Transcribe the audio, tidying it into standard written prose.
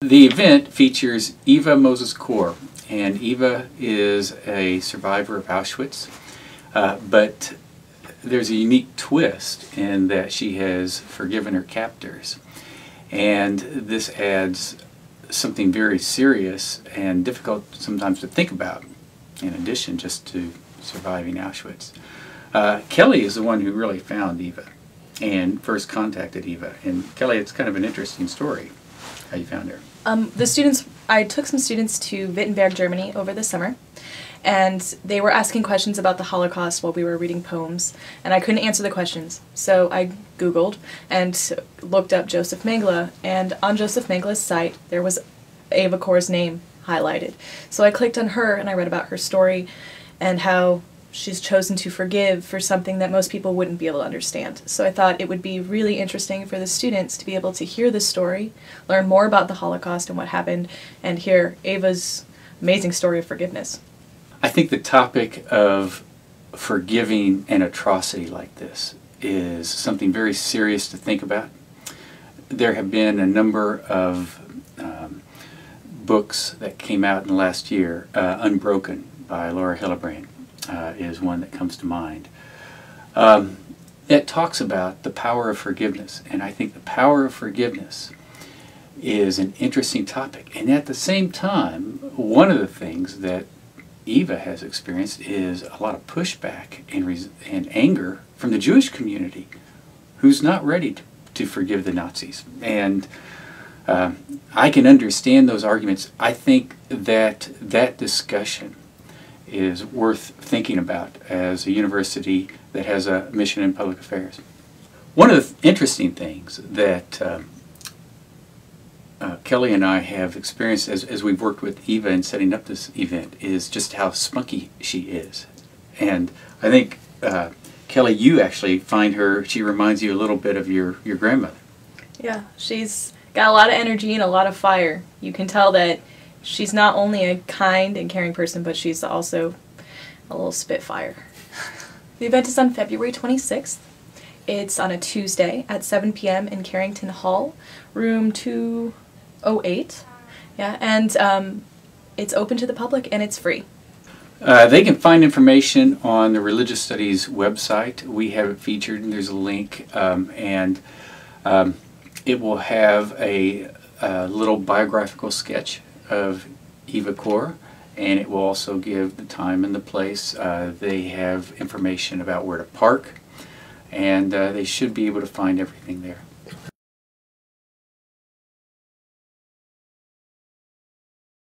The event features Eva Mozes Kor, and Eva is a survivor of Auschwitz, but there's a unique twist in that she has forgiven her captors, and this adds something very serious and difficult sometimes to think about, in addition just to surviving Auschwitz. Kelly is the one who really found Eva and first contacted Eva, and Kelly, it's kind of an interesting story how you found her. I took some students to Wittenberg, Germany over the summer, and they were asking questions about the Holocaust while we were reading poems, and I couldn't answer the questions. So I Googled and looked up Joseph Mengele, and on Joseph Mengele's site there was Eva Kor's name highlighted. So I clicked on her and I read about her story and how she's chosen to forgive for something that most people wouldn't be able to understand. So I thought it would be really interesting for the students to be able to hear this story, learn more about the Holocaust and what happened, and hear Eva's amazing story of forgiveness. I think the topic of forgiving an atrocity like this is something very serious to think about. There have been a number of books that came out in the last year. Unbroken by Laura Hillebrand is one that comes to mind. It talks about the power of forgiveness, and I think the power of forgiveness is an interesting topic. And at the same time, one of the things that Eva has experienced is a lot of pushback and anger from the Jewish community, who's not ready to forgive the Nazis. And I can understand those arguments. I think that that discussion is worth thinking about as a university that has a mission in public affairs. One of the interesting things that Kelly and I have experienced as we've worked with Eva in setting up this event is just how spunky she is. And I think, Kelly, you actually find her, she reminds you a little bit of your grandmother. Yeah, she's got a lot of energy and a lot of fire. You can tell that she's not only a kind and caring person, but she's also a little spitfire. The event is on February 26th. It's on a Tuesday at 7 p.m. in Carrington Hall, room 208. Yeah, and it's open to the public and it's free. They can find information on the Religious Studies website. We have it featured, and there's a link, and it will have a little biographical sketch of Eva Kor, and it will also give the time and the place. They have information about where to park, and they should be able to find everything there.